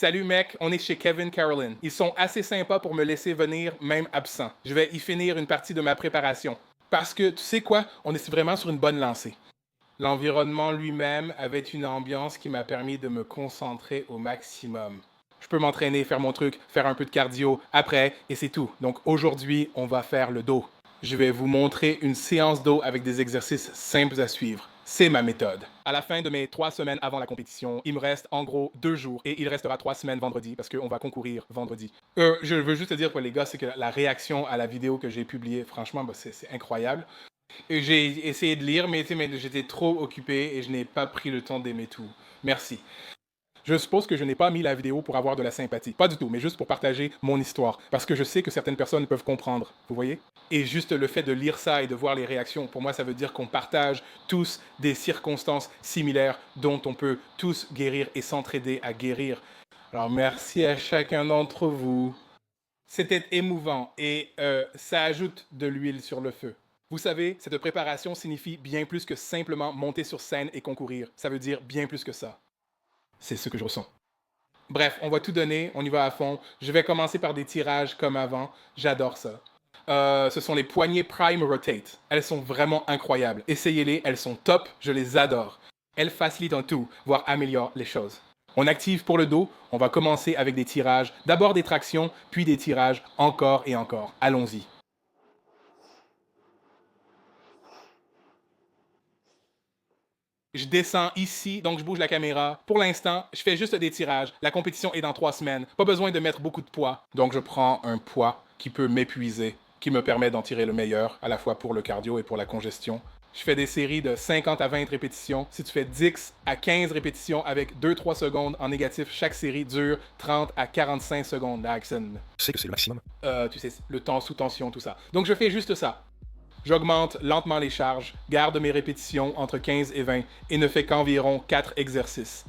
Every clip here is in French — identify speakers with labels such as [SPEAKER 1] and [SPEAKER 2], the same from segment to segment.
[SPEAKER 1] Salut mec, on est chez Kevin Caroline. Ils sont assez sympas pour me laisser venir, même absent. Je vais y finir une partie de ma préparation. Parce que, tu sais quoi, on est vraiment sur une bonne lancée. L'environnement lui-même avait une ambiance qui m'a permis de me concentrer au maximum. Je peux m'entraîner, faire mon truc, faire un peu de cardio après, et c'est tout. Donc aujourd'hui, on va faire le dos. Je vais vous montrer une séance dos avec des exercices simples à suivre. C'est ma méthode. À la fin de mes 3 semaines avant la compétition, il me reste en gros 2 jours et il restera 3 semaines vendredi parce qu'on va concourir vendredi. Je veux juste te dire, les gars, c'est que la réaction à la vidéo que j'ai publiée, franchement, c'est incroyable. Et j'ai essayé de lire, mais j'étais trop occupé et je n'ai pas pris le temps d'aimer tout. Merci. Je suppose que je n'ai pas mis la vidéo pour avoir de la sympathie. Pas du tout, mais juste pour partager mon histoire. Parce que je sais que certaines personnes peuvent comprendre. Vous voyez? Et juste le fait de lire ça et de voir les réactions, pour moi, ça veut dire qu'on partage tous des circonstances similaires dont on peut tous guérir et s'entraider à guérir. Alors, merci à chacun d'entre vous. C'était émouvant et ça ajoute de l'huile sur le feu. Vous savez, cette préparation signifie bien plus que simplement monter sur scène et concourir. Ça veut dire bien plus que ça. C'est ce que je ressens. Bref, on va tout donner, on y va à fond. Je vais commencer par des tirages comme avant. J'adore ça. Ce sont les poignées Prime Rotate. Elles sont vraiment incroyables. Essayez-les, elles sont top, je les adore. Elles facilitent en tout, voire améliorent les choses. On active pour le dos, on va commencer avec des tirages. D'abord des tractions, puis des tirages, encore et encore. Allons-y. Je descends ici, donc je bouge la caméra. Pour l'instant, je fais juste des tirages. La compétition est dans 3 semaines. Pas besoin de mettre beaucoup de poids. Donc je prends un poids qui peut m'épuiser, qui me permet d'en tirer le meilleur, à la fois pour le cardio et pour la congestion. Je fais des séries de 50 à 20 répétitions. Si tu fais 10 à 15 répétitions avec 2-3 secondes en négatif, chaque série dure 30 à 45 secondes, Axon.
[SPEAKER 2] Je sais que c'est le maximum.
[SPEAKER 1] Tu sais, le temps sous tension, tout ça. Donc je fais juste ça. J'augmente lentement les charges, garde mes répétitions entre 15 et 20 et ne fais qu'environ 4 exercices.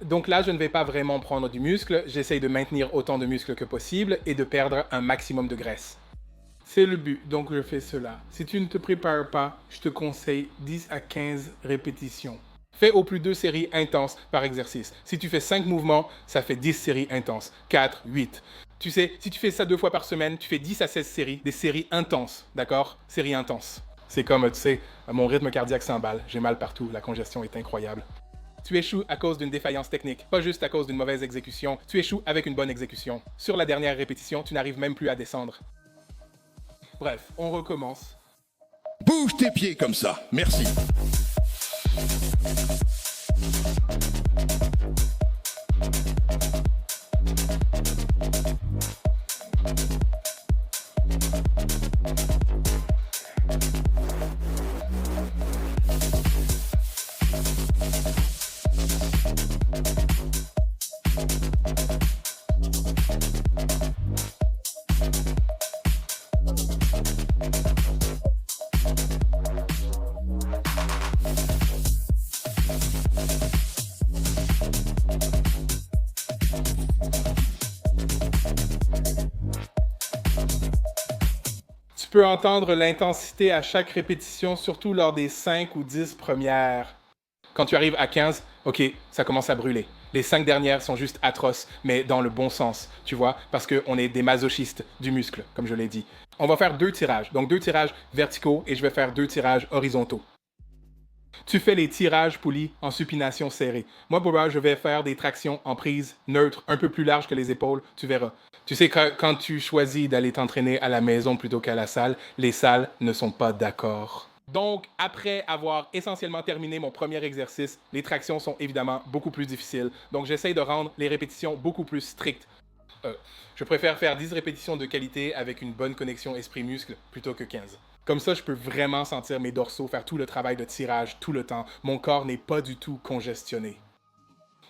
[SPEAKER 1] Donc là, je ne vais pas vraiment prendre du muscle, j'essaye de maintenir autant de muscle que possible et de perdre un maximum de graisse. C'est le but, donc je fais cela. Si tu ne te prépares pas, je te conseille 10 à 15 répétitions. Fais au plus 2 séries intenses par exercice. Si tu fais 5 mouvements, ça fait 10 séries intenses. 4, 8. Tu sais, si tu fais ça 2 fois par semaine, tu fais 10 à 16 séries, des séries intenses, d'accord? Séries intenses. C'est comme, tu sais, mon rythme cardiaque s'emballe, j'ai mal partout, la congestion est incroyable. Tu échoues à cause d'une défaillance technique, pas juste à cause d'une mauvaise exécution, tu échoues avec une bonne exécution. Sur la dernière répétition, tu n'arrives même plus à descendre. Bref, on recommence.
[SPEAKER 3] Bouge tes pieds comme ça, merci.
[SPEAKER 1] Tu peux entendre l'intensité à chaque répétition, surtout lors des 5 ou 10 premières. Quand tu arrives à 15, ok, ça commence à brûler. Les 5 dernières sont juste atroces, mais dans le bon sens, tu vois, parce qu'on est des masochistes du muscle, comme je l'ai dit. On va faire 2 tirages, donc 2 tirages verticaux et je vais faire 2 tirages horizontaux. Tu fais les tirages poulies en supination serrée. Moi, Boba, je vais faire des tractions en prise neutre, un peu plus large que les épaules, tu verras. Tu sais, quand tu choisis d'aller t'entraîner à la maison plutôt qu'à la salle, les salles ne sont pas d'accord. Donc, après avoir essentiellement terminé mon premier exercice, les tractions sont évidemment beaucoup plus difficiles. Donc, j'essaye de rendre les répétitions beaucoup plus strictes. Je préfère faire 10 répétitions de qualité avec une bonne connexion esprit-muscle plutôt que 15. Comme ça, je peux vraiment sentir mes dorsaux faire tout le travail de tirage tout le temps. Mon corps n'est pas du tout congestionné.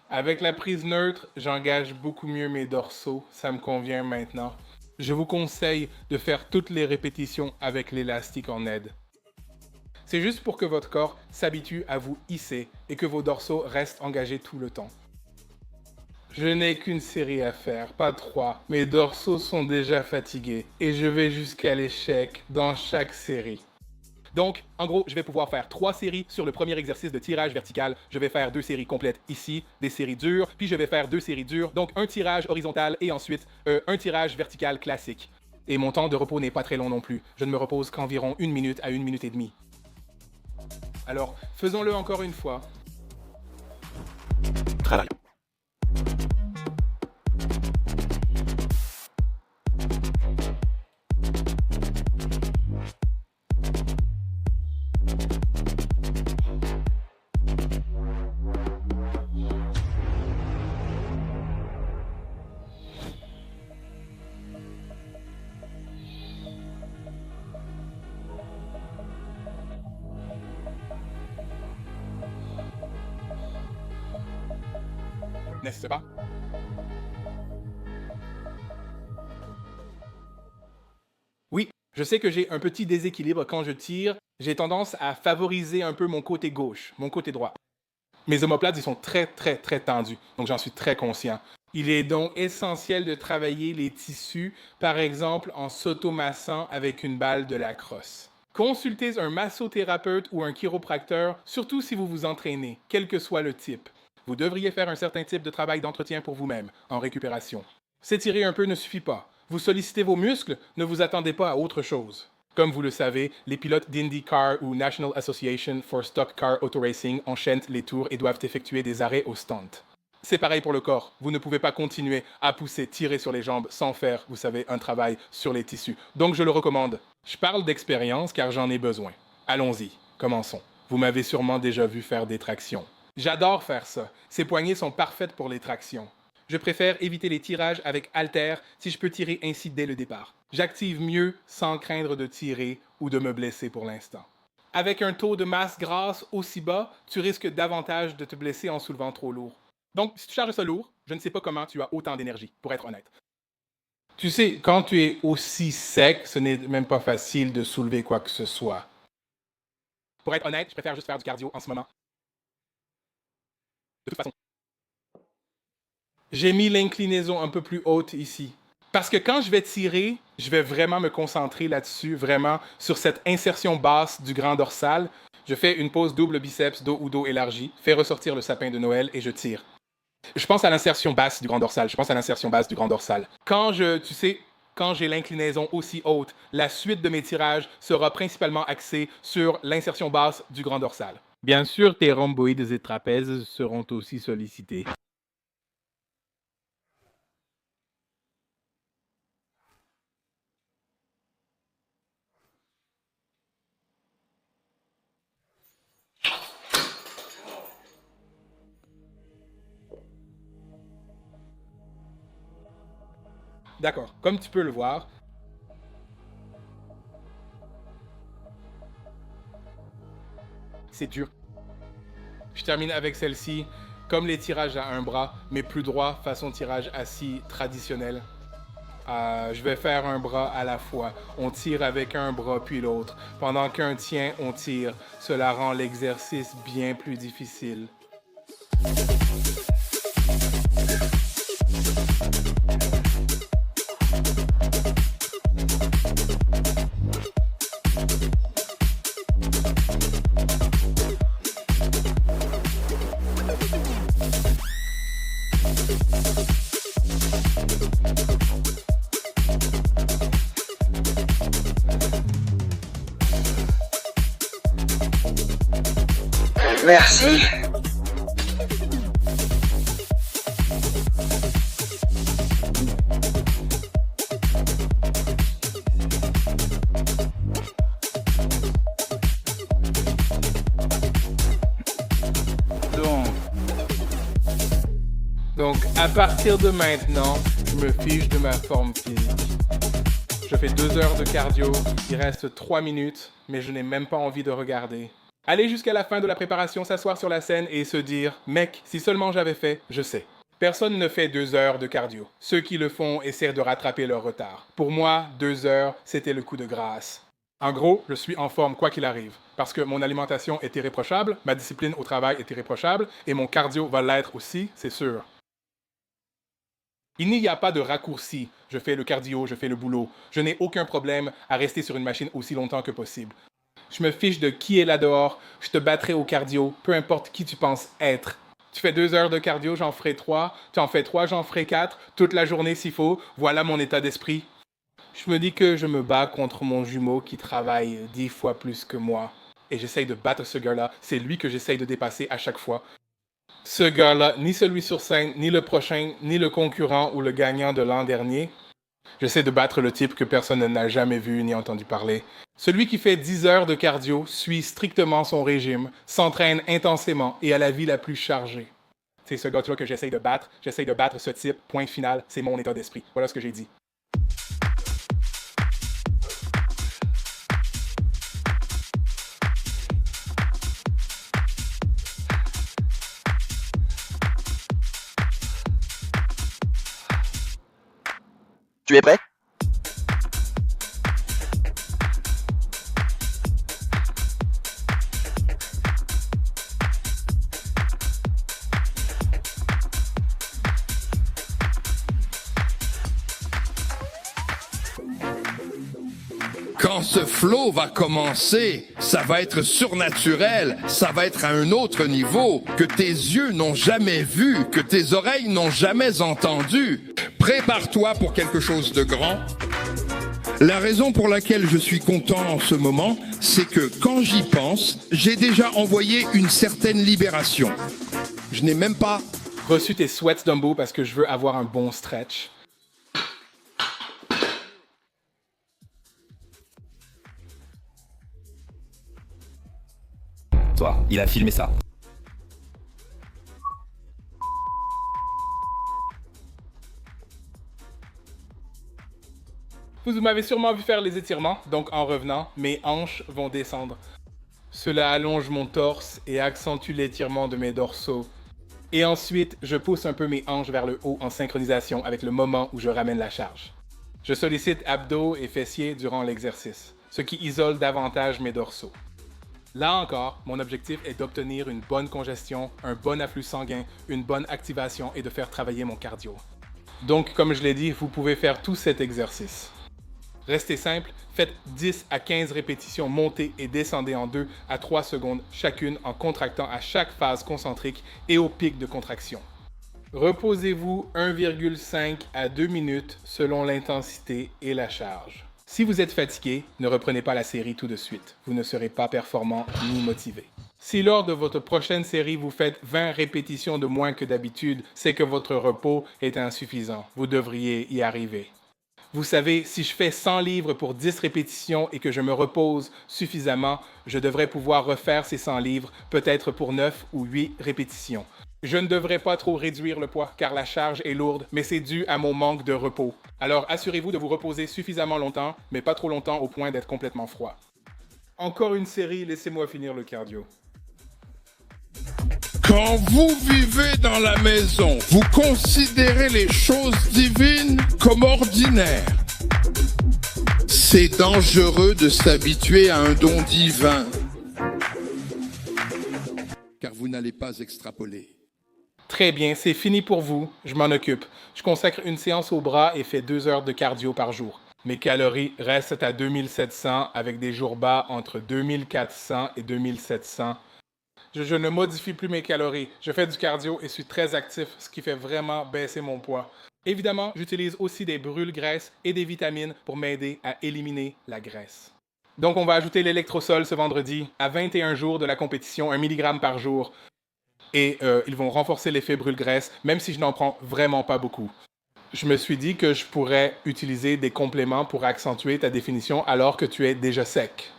[SPEAKER 1] Avec la prise neutre, j'engage beaucoup mieux mes dorsaux. Ça me convient maintenant. Je vous conseille de faire toutes les répétitions avec l'élastique en aide. C'est juste pour que votre corps s'habitue à vous hisser et que vos dorsaux restent engagés tout le temps. Je n'ai qu'une série à faire, pas 3. Mes dorsaux sont déjà fatigués et je vais jusqu'à l'échec dans chaque série. Donc, en gros, je vais pouvoir faire 3 séries sur le premier exercice de tirage vertical. Je vais faire 2 séries complètes ici, des séries dures, puis je vais faire 2 séries dures, donc un tirage horizontal et ensuite un tirage vertical classique. Et mon temps de repos n'est pas très long non plus. Je ne me repose qu'environ 1 minute à 1 minute et demie. Alors, faisons-le encore une fois.
[SPEAKER 3] Travail.
[SPEAKER 1] N'est-ce pas? Oui, je sais que j'ai un petit déséquilibre quand je tire. J'ai tendance à favoriser un peu mon côté gauche, mon côté droit. Mes omoplates, ils sont très, très, très tendus, donc j'en suis très conscient. Il est donc essentiel de travailler les tissus, par exemple en s'automassant avec une balle de lacrosse. Consultez un massothérapeute ou un chiropracteur, surtout si vous vous entraînez, quel que soit le type. Vous devriez faire un certain type de travail d'entretien pour vous-même, en récupération. S'étirer un peu ne suffit pas. Vous sollicitez vos muscles, ne vous attendez pas à autre chose. Comme vous le savez, les pilotes d'IndyCar ou National Association for Stock Car Auto Racing enchaînent les tours et doivent effectuer des arrêts au stunt. C'est pareil pour le corps. Vous ne pouvez pas continuer à pousser, tirer sur les jambes sans faire, vous savez, un travail sur les tissus. Donc je le recommande. Je parle d'expérience car j'en ai besoin. Allons-y, commençons. Vous m'avez sûrement déjà vu faire des tractions. J'adore faire ça. Ces poignées sont parfaites pour les tractions. Je préfère éviter les tirages avec haltères si je peux tirer ainsi dès le départ. J'active mieux sans craindre de tirer ou de me blesser pour l'instant. Avec un taux de masse grasse aussi bas, tu risques davantage de te blesser en soulevant trop lourd. Donc, si tu charges ça lourd, je ne sais pas comment tu as autant d'énergie, pour être honnête. Tu sais, quand tu es aussi sec, ce n'est même pas facile de soulever quoi que ce soit. Pour être honnête, je préfère juste faire du cardio en ce moment. De toute façon, j'ai mis l'inclinaison un peu plus haute ici. Parce que quand je vais tirer, je vais vraiment me concentrer là-dessus, vraiment sur cette insertion basse du grand dorsal. Je fais une pause double biceps, dos ou dos élargi, fais ressortir le sapin de Noël et je tire. Je pense à l'insertion basse du grand dorsal. Je pense à l'insertion basse du grand dorsal. Quand j'ai l'inclinaison aussi haute, la suite de mes tirages sera principalement axée sur l'insertion basse du grand dorsal.
[SPEAKER 2] Bien sûr, tes rhomboïdes et trapèzes seront aussi sollicités.
[SPEAKER 1] D'accord, comme tu peux le voir, c'est dur. Je termine avec celle-ci, comme les tirages à un bras, mais plus droit, façon tirage assis traditionnel. Je vais faire un bras à la fois. On tire avec un bras puis l'autre. Pendant qu'un tient, on tire. Cela rend l'exercice bien plus difficile.
[SPEAKER 4] Merci.
[SPEAKER 1] Donc, à partir de maintenant, je me fiche de ma forme physique. Je fais 2 heures de cardio, il reste 3 minutes, mais je n'ai même pas envie de regarder. Aller jusqu'à la fin de la préparation, s'asseoir sur la scène et se dire « Mec, si seulement j'avais fait, je sais ». Personne ne fait 2 heures de cardio. Ceux qui le font essaient de rattraper leur retard. Pour moi, 2 heures, c'était le coup de grâce. En gros, je suis en forme quoi qu'il arrive, parce que mon alimentation est irréprochable, ma discipline au travail est irréprochable, et mon cardio va l'être aussi, c'est sûr. Il n'y a pas de raccourci. Je fais le cardio, je fais le boulot. Je n'ai aucun problème à rester sur une machine aussi longtemps que possible. Je me fiche de qui est là dehors. Je te battrai au cardio, peu importe qui tu penses être. Tu fais 2 heures de cardio, j'en ferai 3. Tu en fais 3, j'en ferai 4. Toute la journée s'il faut. Voilà mon état d'esprit. Je me dis que je me bats contre mon jumeau qui travaille 10 fois plus que moi. Et j'essaye de battre ce gars-là. C'est lui que j'essaye de dépasser à chaque fois. Ce gars-là, ni celui sur scène, ni le prochain, ni le concurrent ou le gagnant de l'an dernier. J'essaie de battre le type que personne n'a jamais vu ni entendu parler. Celui qui fait 10 heures de cardio, suit strictement son régime, s'entraîne intensément et a la vie la plus chargée. C'est ce gars-là que j'essaie de battre. J'essaie de battre ce type. Point final, c'est mon état d'esprit. Voilà ce que j'ai dit.
[SPEAKER 5] Tu es prêt?
[SPEAKER 3] Quand ce flow va commencer, ça va être surnaturel, ça va être à un autre niveau que tes yeux n'ont jamais vu, que tes oreilles n'ont jamais entendu. Prépare-toi pour quelque chose de grand. La raison pour laquelle je suis content en ce moment, c'est que quand j'y pense, j'ai déjà envoyé une certaine libération. Je n'ai même pas
[SPEAKER 1] Reçu tes sweats Dumbo parce que je veux avoir un bon stretch.
[SPEAKER 6] Toi, il a filmé ça.
[SPEAKER 1] Vous m'avez sûrement vu faire les étirements, donc en revenant, mes hanches vont descendre. Cela allonge mon torse et accentue l'étirement de mes dorsaux. Et ensuite, je pousse un peu mes hanches vers le haut en synchronisation avec le moment où je ramène la charge. Je sollicite abdos et fessiers durant l'exercice, ce qui isole davantage mes dorsaux. Là encore, mon objectif est d'obtenir une bonne congestion, un bon afflux sanguin, une bonne activation et de faire travailler mon cardio. Donc, comme je l'ai dit, vous pouvez faire tout cet exercice. Restez simple, faites 10 à 15 répétitions montées et descendez en 2 à 3 secondes chacune en contractant à chaque phase concentrique et au pic de contraction. Reposez-vous 1,5 à 2 minutes selon l'intensité et la charge. Si vous êtes fatigué, ne reprenez pas la série tout de suite. Vous ne serez pas performant ni motivé. Si lors de votre prochaine série vous faites 20 répétitions de moins que d'habitude, c'est que votre repos est insuffisant. Vous devriez y arriver. Vous savez, si je fais 100 livres pour 10 répétitions et que je me repose suffisamment, je devrais pouvoir refaire ces 100 livres, peut-être pour 9 ou 8 répétitions. Je ne devrais pas trop réduire le poids car la charge est lourde, mais c'est dû à mon manque de repos. Alors assurez-vous de vous reposer suffisamment longtemps, mais pas trop longtemps au point d'être complètement froid. Encore une série, laissez-moi finir le cardio.
[SPEAKER 3] Quand vous vivez dans la maison, vous considérez les choses divines comme ordinaires. C'est dangereux de s'habituer à un don divin, car vous n'allez pas extrapoler.
[SPEAKER 1] Très bien, c'est fini pour vous, je m'en occupe. Je consacre une séance au bras et fais 2 heures de cardio par jour. Mes calories restent à 2700 avec des jours bas entre 2400 et 2700. Je ne modifie plus mes calories. Je fais du cardio et suis très actif, ce qui fait vraiment baisser mon poids. Évidemment, j'utilise aussi des brûle-graisses et des vitamines pour m'aider à éliminer la graisse. Donc, on va ajouter l'électrosol ce vendredi à 21 jours de la compétition, 1 mg par jour. Et ils vont renforcer l'effet brûle-graisse, même si je n'en prends vraiment pas beaucoup. Je me suis dit que je pourrais utiliser des compléments pour accentuer ta définition alors que tu es déjà sec.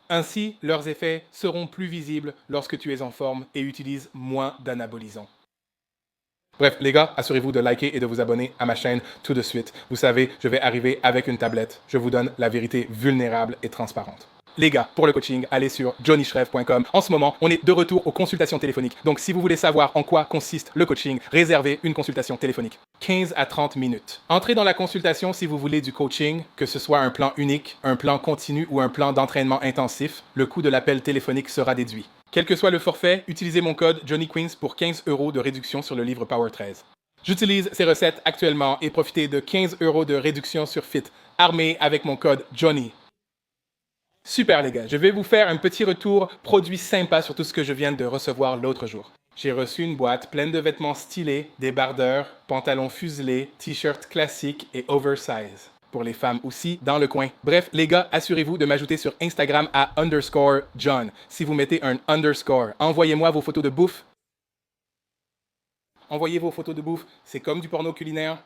[SPEAKER 1] Ainsi, leurs effets seront plus visibles lorsque tu es en forme et utilises moins d'anabolisants. Bref, les gars, assurez-vous de liker et de vous abonner à ma chaîne tout de suite. Vous savez, je vais arriver avec une tablette. Je vous donne la vérité vulnérable et transparente. Les gars, pour le coaching, allez sur johnnyschrev.com. En ce moment, on est de retour aux consultations téléphoniques. Donc, si vous voulez savoir en quoi consiste le coaching, réservez une consultation téléphonique. 15 à 30 minutes. Entrez dans la consultation si vous voulez du coaching, que ce soit un plan unique, un plan continu ou un plan d'entraînement intensif. Le coût de l'appel téléphonique sera déduit. Quel que soit le forfait, utilisez mon code JohnnyQueens pour 15 € de réduction sur le livre Power 13. J'utilise ces recettes actuellement et profitez de 15 € de réduction sur Fit, armé avec mon code Johnny. Super les gars, je vais vous faire un petit retour produit sympa sur tout ce que je viens de recevoir l'autre jour. J'ai reçu une boîte pleine de vêtements stylés, débardeurs, pantalons fuselés, t-shirts classiques et oversize. Pour les femmes aussi, dans le coin. Bref, les gars, assurez-vous de m'ajouter sur Instagram à _John. Si vous mettez un underscore, envoyez-moi vos photos de bouffe. Envoyez vos photos de bouffe, c'est comme du porno culinaire.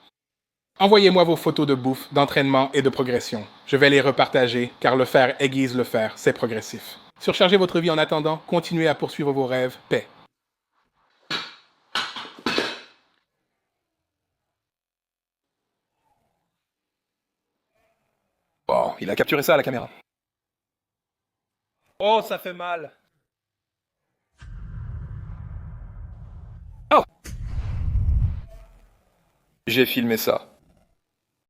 [SPEAKER 1] Envoyez-moi vos photos de bouffe, d'entraînement et de progression. Je vais les repartager, car le faire aiguise le faire, c'est progressif. Surchargez votre vie en attendant, continuez à poursuivre vos rêves, paix.
[SPEAKER 6] Bon, il a capturé ça à la caméra.
[SPEAKER 7] Oh, ça fait mal.
[SPEAKER 6] J'ai filmé ça.